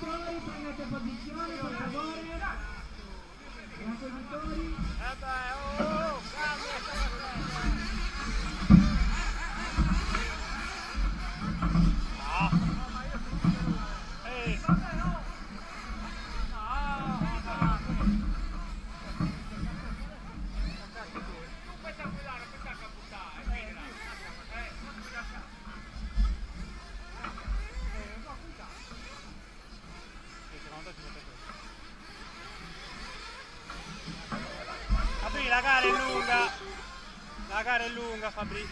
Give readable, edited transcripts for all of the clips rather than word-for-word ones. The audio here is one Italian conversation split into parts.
Acquisitori, prendete posizione per favore. Acquisitori. Fabri, la gara è lunga. La gara è lunga, Fabri.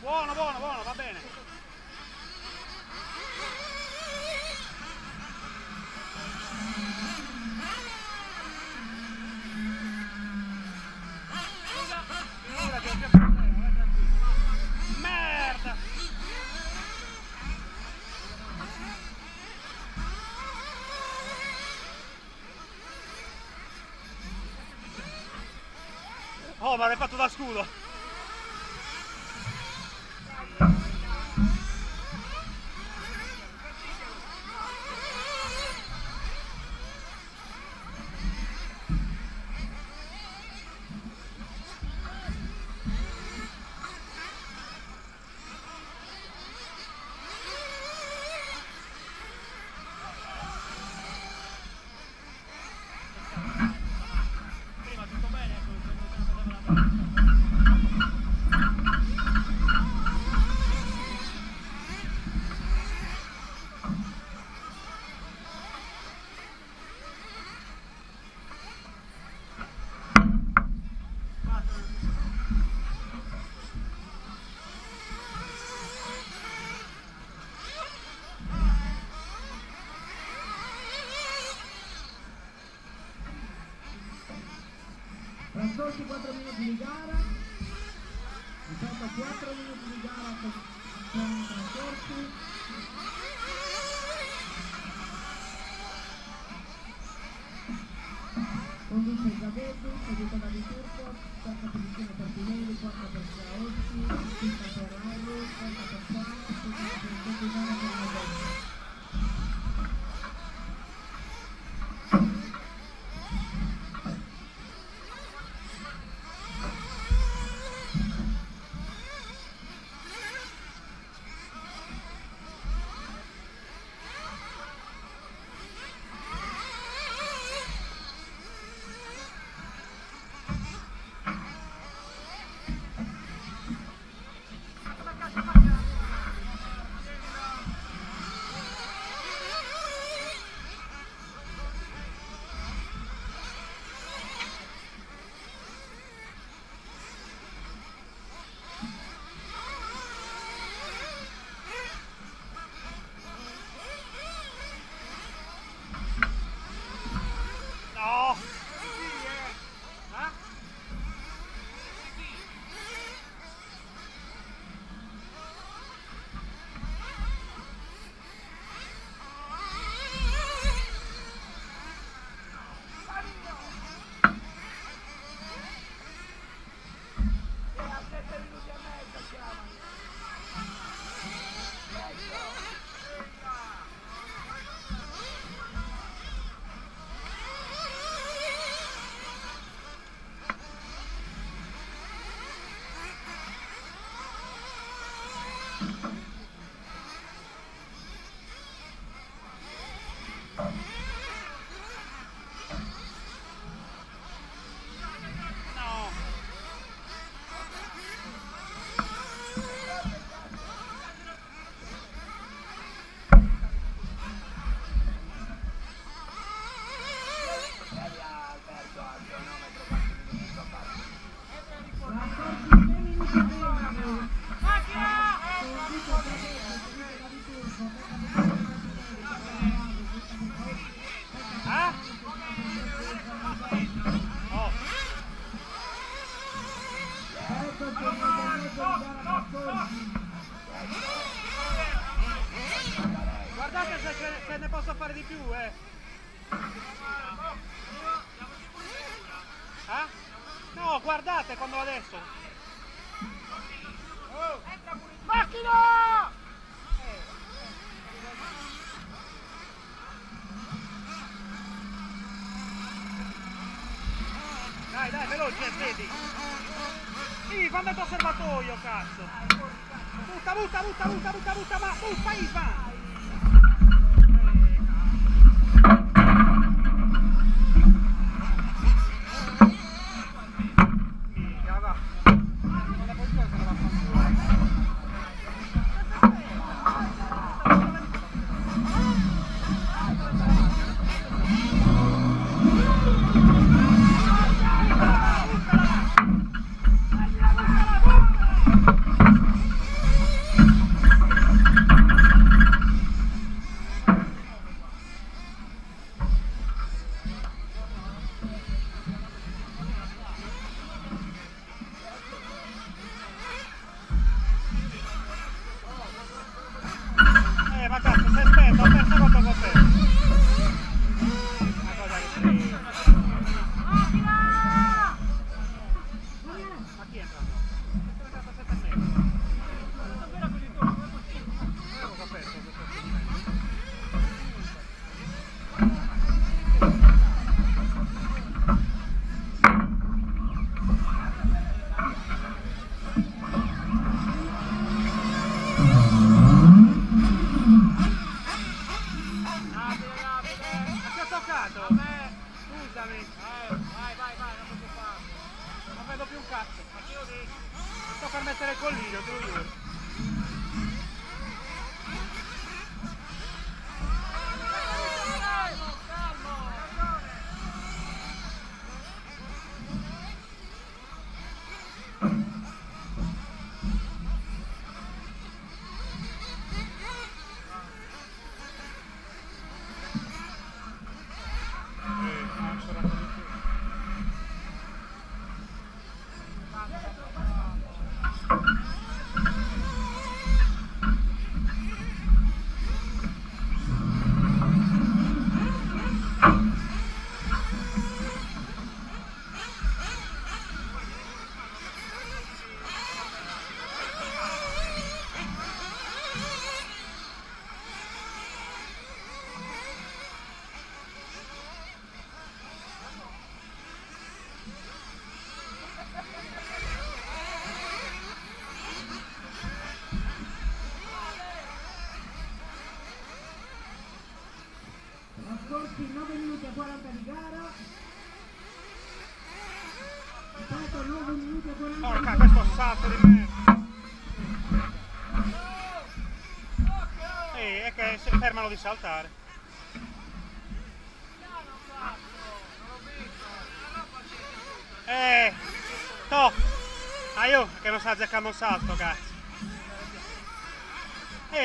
Buono, va bene. Merda! Oh, ma l'hai fatto da scudo! Trascorsi 4 minuti di gara, ripeto 4 minuti di gara sono trascorsi. Conduce Zavetti, seguito da Di Turco, quarta posizione per Pinelli, quarta per Straossi, quinta per Arri, quarta per Suarez, quinta per Giovinone per Modelli. Guardate se ne posso fare di più, No, guardate quando adesso. Macchina! Dai, veloce, vedi. Sì, quando è il tuo serbatoio, cazzo. Butta, ma butta, Ivan! Ma cazzo, sei spento, ho perso quanto ho perso. Ma cosa che sei? Ma chi è entrato? È entrato a 7 metri. Cosa ho perso? Scusami. Vai, non posso fare. Non vedo più un cazzo. Ma chi lo dici? Sto per mettere il collino, te lo giuro. Trascorsi 9 minuti e 40 di gara. Ripeto, 9 minuti e 40 Porca, di gara. questo salto di merda. È che si fermano di saltare. Toh! Io che non sta azzeccando un salto, cazzo.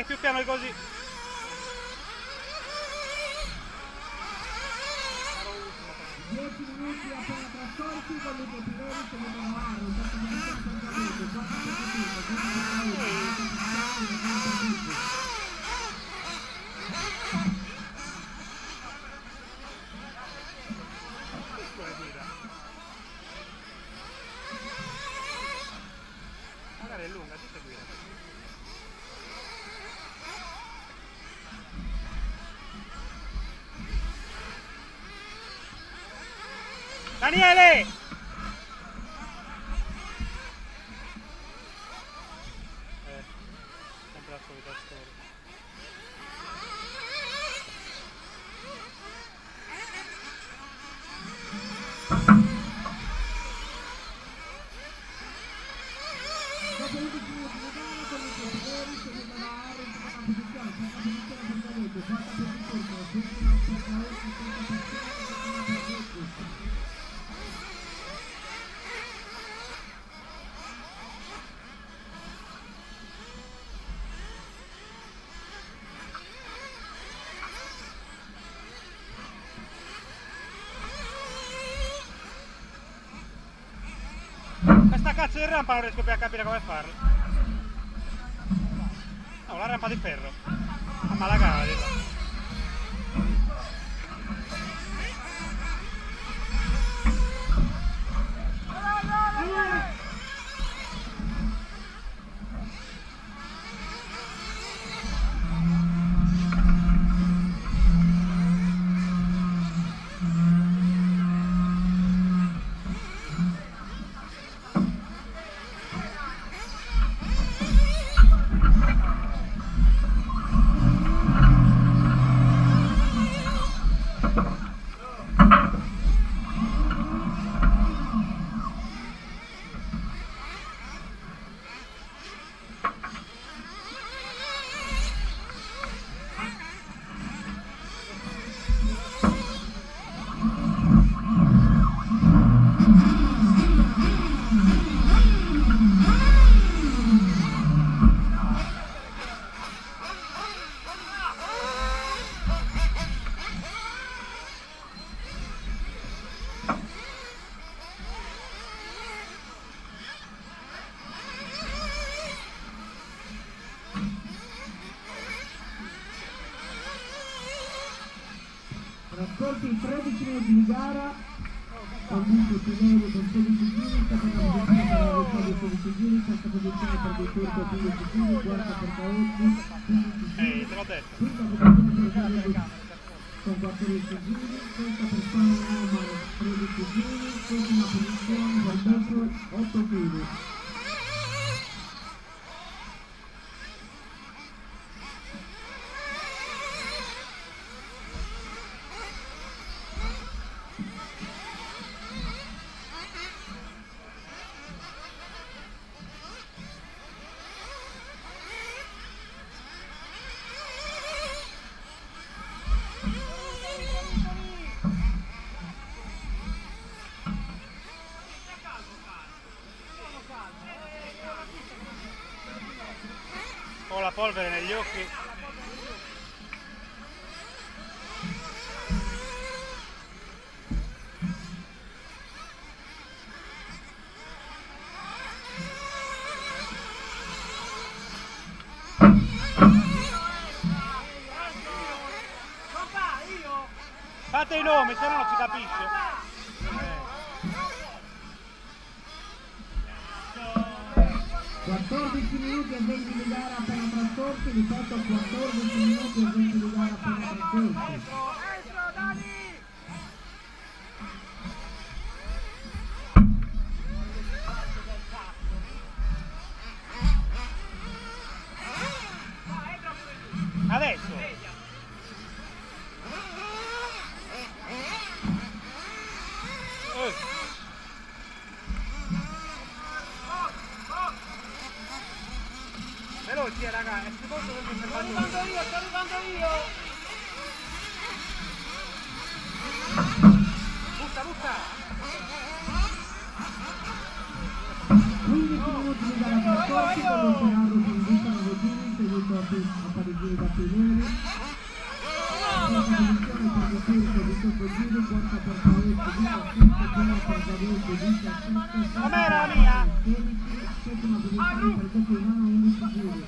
Più piano di così. 10 minuti appena trascorsi con Luca Pirelli, secondo Navarro, 7 minuti a Sergio, 4 Magari è lunga, ti seguire. Daniele! solita storia. Dopo 11 minuti di gara, con i giocatori, seconda gara, in seconda posizione, quarta posizione per Galetto, quarta per il turco, settima per Galetto, quinta per Sena, settima per Galetto. Questa cazzo di rampa non riesco più a capire come farla. No, la rampa di ferro. Ma la gara di là. Trascorsi 13 minuti di gara, convinto Pinelli con 16 giri, seconda posizione per Alessandro 16 giri, terza posizione per Del Turco 15 giri, quarta per Caotti 15 giri, Te l'ho detto. quinta posizione per Galetto con 14 giri, sesta per Spagna Omar 13 giri, settima posizione per Belfort 8 giri. Ho la polvere negli occhi. Fate i nomi, se no non si capisce. 14 minuti e 20 di gara appena trascorsi, ripeto 14 minuti e 20 di gara appena trascorsi. Adesso. Veloci raga, è secondo che mi sto arrivando io! Butta! 15 minuti di gara trascorsi, con lo Ferraro che invita Novogini, seguito a Parigini da Pinelli. Quarta posizione per Del Turco 18 giri, quarta per Paoletti 17, prima per Galetto 17, Com'era la mia? 16, settima posizione per Coppinano 11 giri.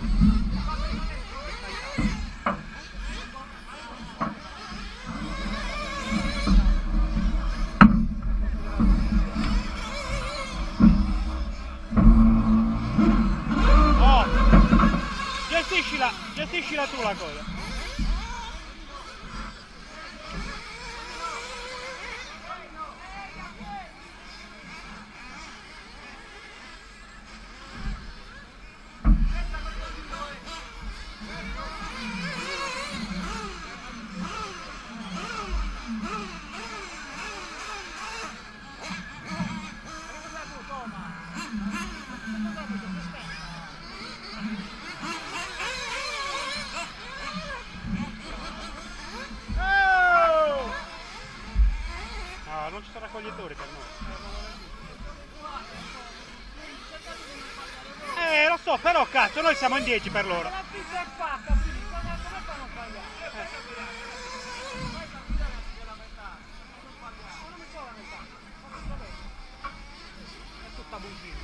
Gestiscila tu la cosa. so, però cazzo, noi siamo in 10 per loro. La pizza è fatta, quindi come fanno a sbagliare? È tutta bugia.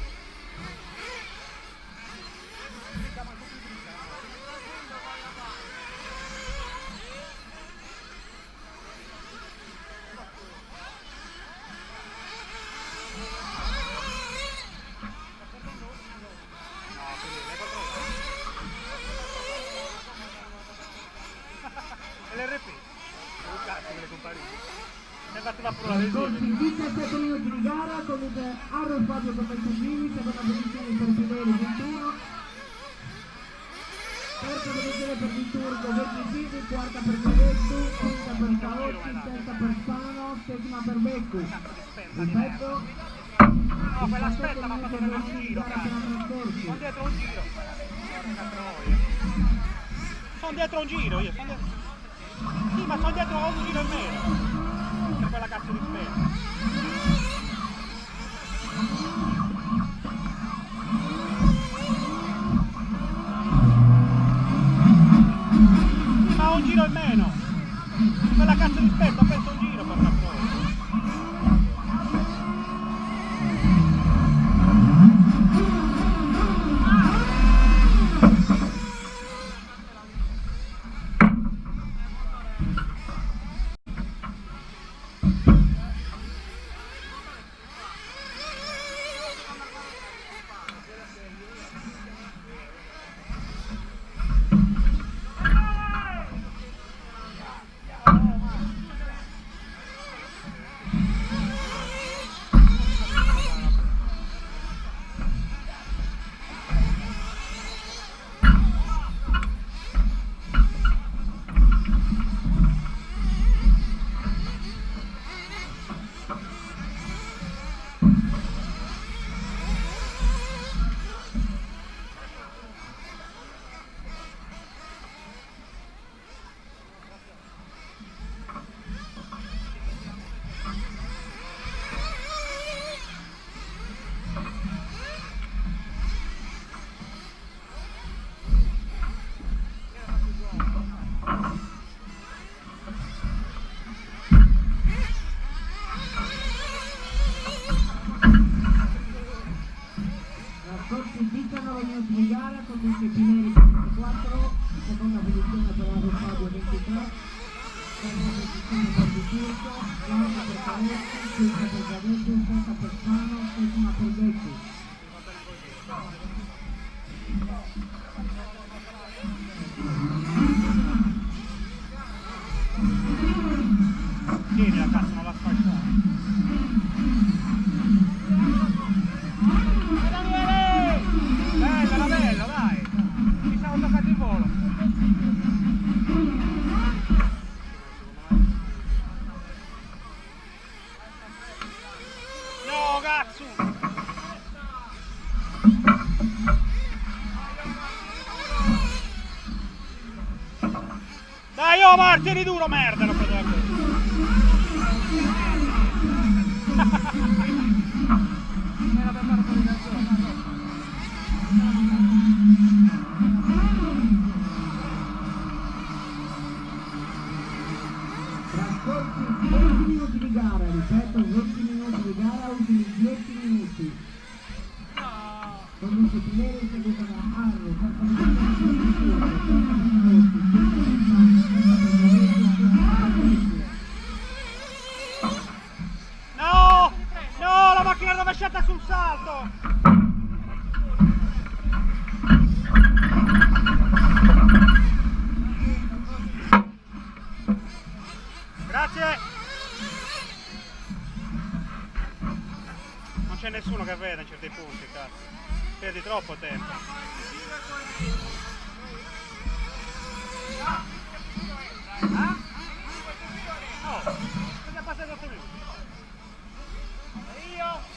L'RP. Un cazzo che le comparire. È andato da pure la Trascorsi 17 minuti di gara con il Arro Fabio Conventini, seconda posizione per Fedele 21, terza posizione per Viturgo 25, quarta per Cavettu, quinta per Caocci, sesta per Spano, settima per Beccu. Ripeto, No, quella aspetta, ma ha fatto vedere un giro, cazzo. Sono dietro un giro. Sono dietro un giro, io sono dietro. Sì, ma sono dietro a un giro in meno. Per quella cazzo di spesa. Sì, ma un giro in meno. Quella cazzo di spesa, ho perso un giro per una cosa. trascorsi 19 minuti di gara con il Pineri 24, seconda posizione per Arro Fabio 23, terza posizione per Viturgo, quarta per Cavettu, quinta per Cavettu, sesta per Spano, settima per Beccu. Tieni la cazzo, non la fai fare. Bella, bella, dai! Ci siamo toccati il volo. No, cazzo! Dai, Omar, tieni duro, merda, non potevo così. Trascorsi 20 minuti di gara, ripeto 20 minuti di gara, ultimi 10 minuti. Con il Pineri seguito da Arro, terza posizione per Viturgo, terza per Cavettu, quinta per Spano, sesta per Cavettu, settima per Beccu. No! No, la macchina è rovesciata sul salto! Grazie! Non c'è nessuno che vede in certi punti, cazzo. Perdi troppo tempo. Ah? No, cosa passa 8 minuti? E io?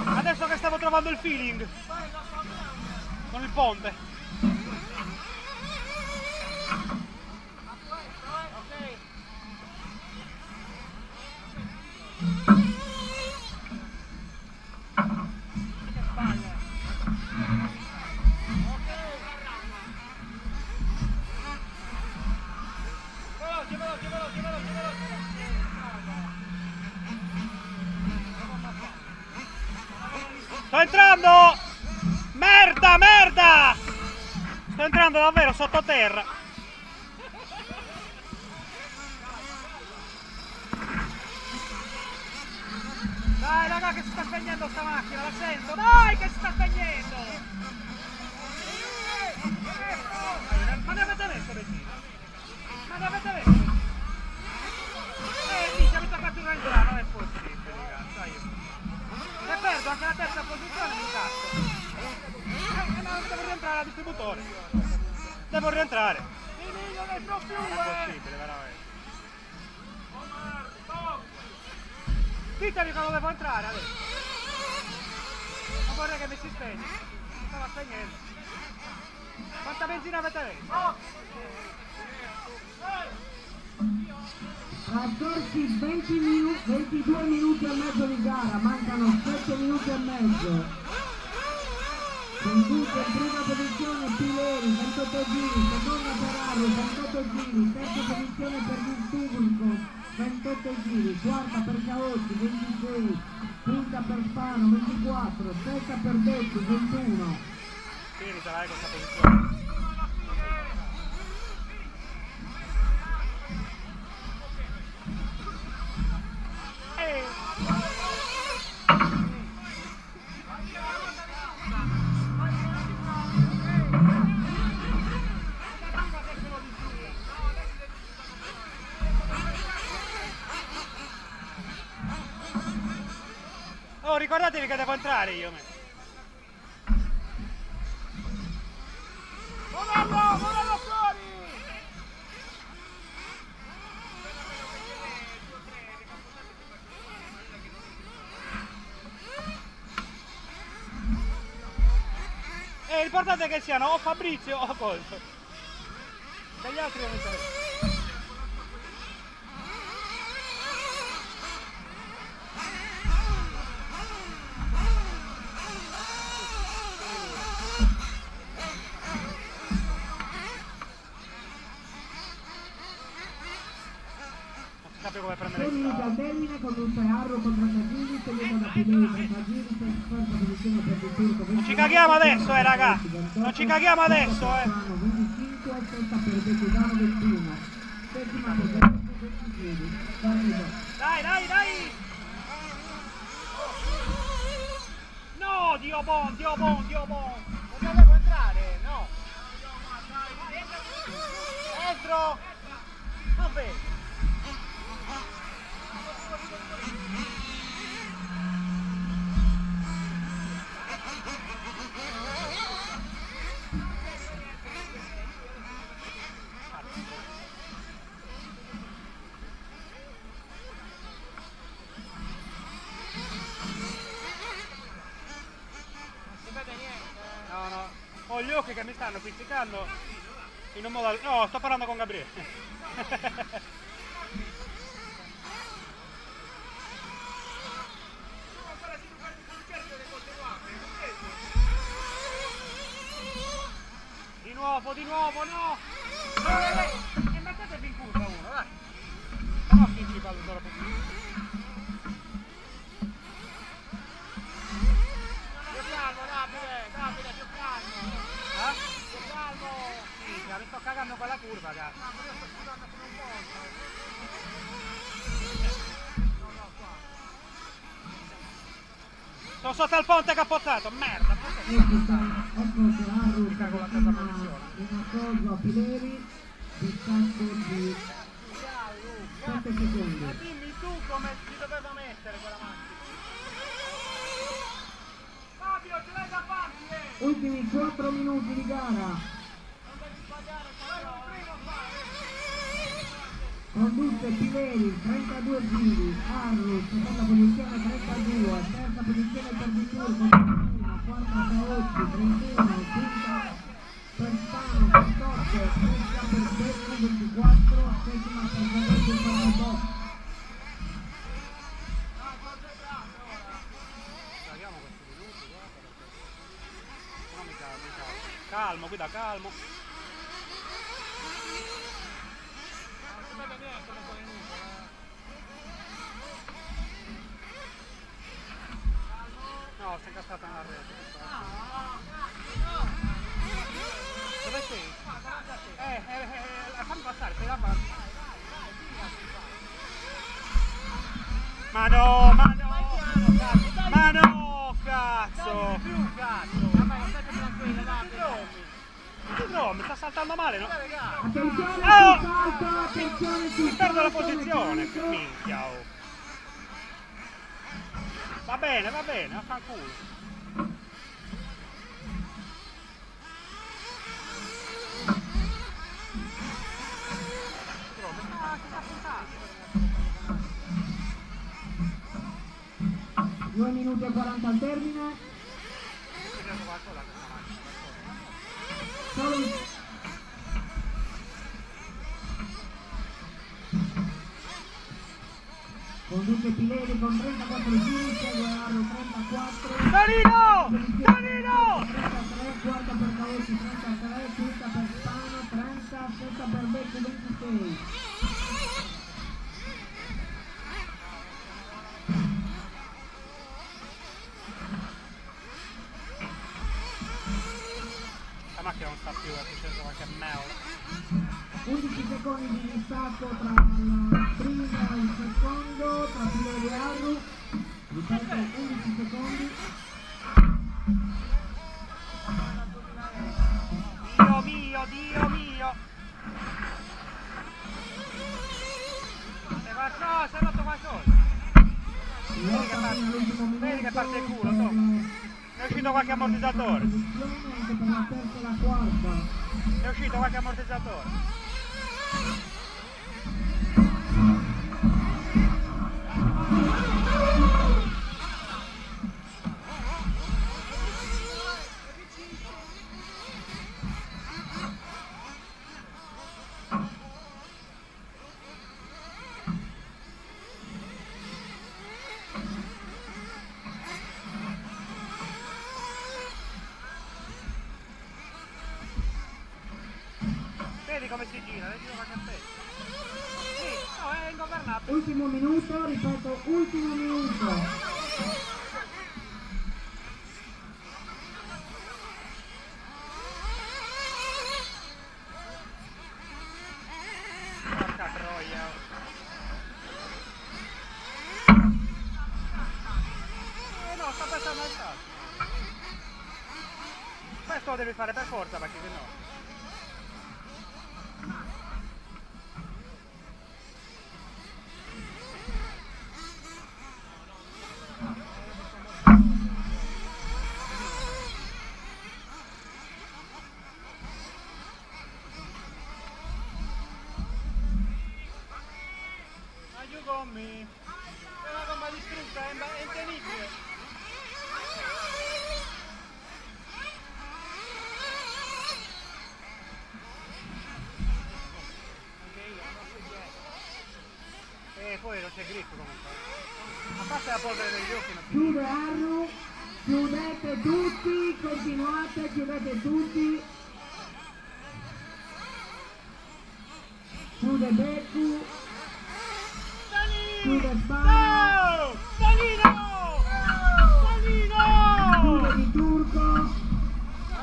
Adesso che stavo trovando il feeling con il ponte. Sto entrando! Merda, merda! Sto entrando davvero sottoterra. Dai raga che si sta spegnendo sta macchina, la sento! Dai che si sta spegnendo! Ma ne avete messo benzina? Ma ne avete messo benzina? Minchia mi tocca più entrare, non è possibile, ragazzi, io. Se perdo anche la terza posizione mi cazzo. No, devo rientrare al distributore. Devo rientrare. Non è possibile, veramente. Ditemi quando devo entrare adesso. Non vorrei che mi si spegne. Mi stava spegnendo. Quanta benzina avete messo? Trascorsi 22 minuti e mezzo di gara, mancano 7 minuti e mezzo. Conduce in prima posizione Pileri, 28 giri, seconda Ferraro, 28 giri, terza posizione per il Tubulco, 28 giri, quarta per Caotti, 26, quinta per Spano, 24, sesta per Detti, 21. Sì, sarai questa posizione. Oh, ricordatevi che devo entrare io. Morello fuori! L'importante è che siano o Fabrizio o Colto. Degli altri non mi interessa. Come prendere il al termine conduce Arro con 30 giri, seguito da Pileri 30 giri, terza posizione per il Turco. Non ci caghiamo adesso, raga! Non ci caghiamo adesso, 25, sesta per Bettisano 21, settima per Bettisano 20 giri. Dai! No, Dio bon! Non devo entrare, no! Dentro! Vabbè! No, ho gli occhi che mi stanno pizzicando in un modo... No, sto parlando con Gabriele. Di nuovo, no! E mettetevi in curva uno, dai! No, chi parlo dopo. Davide, più calmo! Più calmo! Sì, mi sto cagando con la curva, cazzo! No, io sto sudando come un pollo! No, qua! Sono sotto al ponte cappottato, merda! Ecco che Arro sta con la terza posizione. Un appoggio a Pileri, distacco di 7 secondi. Ma dimmi tu come si doveva mettere quella macchina! Ultimi 4 minuti di gara. Conduce Pileri, 32 giri, Arru, seconda posizione 32, terza posizione per Di Turco, 31, quarta Caotti, 31, quinta per Spano, 28, sesta per Becco, 24, settima per Caotti, 48. Calmo, guida, calmo. No, cascata nella rete. Dove sei? Fammi passare, sei davanti. Ma no, ma no! Ma no, cazzo! Più cazzo! Vabbè, state tranquillo, dai. No, mi sta saltando male, no? Attenzione sul Oh! salto, attenzione sul Mi perdo la salto posizione, meccanico. che minchia, oh! Va bene, affanculo. Due minuti e 40 al termine. Solo un... Conduce Pileri con 34 giri, segue Arro 34. Danilo! Danilo! 33, quarta per Caotti 33, quinta per Spano 30, sesta per Becco 26. La macchina non sta più, è successo qualche merda. 11 secondi di distacco tra il primo e il secondo, tra Pileri e Arru. Ripeto, 11 secondi. Dio mio! Si è rotto qualcosa! Vedi che parte il culo, Tom! È uscito qualche ammortizzatore! Anche per la terza e la quarta. È uscito qualche ammortizzatore! Vedi come si gira, vedi come fa che sì, no, è ingovernabile. Ultimo minuto, ripeto, ultimo minuto. Porca troia. No, sta passando al salto. Questo lo devi fare per forza perché sennò. You got me. È una gomma distrutta, è intenibile. E poi non c'è grip comunque. A parte la polvere degli occhi non si Chiude Arru, chiudete tutti, continuate, chiudete tutti. Chiude Beccu, chiude Spano, Danilo! chiude Di Turco,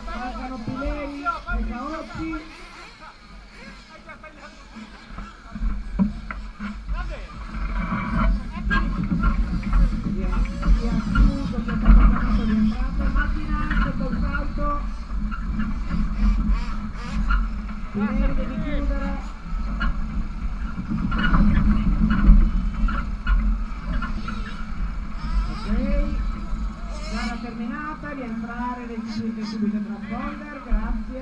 mancano Pileri e Caotti. Riassunto che è stato chiamato di entrata, macchina sotto il salto. Pileri devi chiudere. Ok, gara terminata, rientrare, restituite subito il transponder, grazie.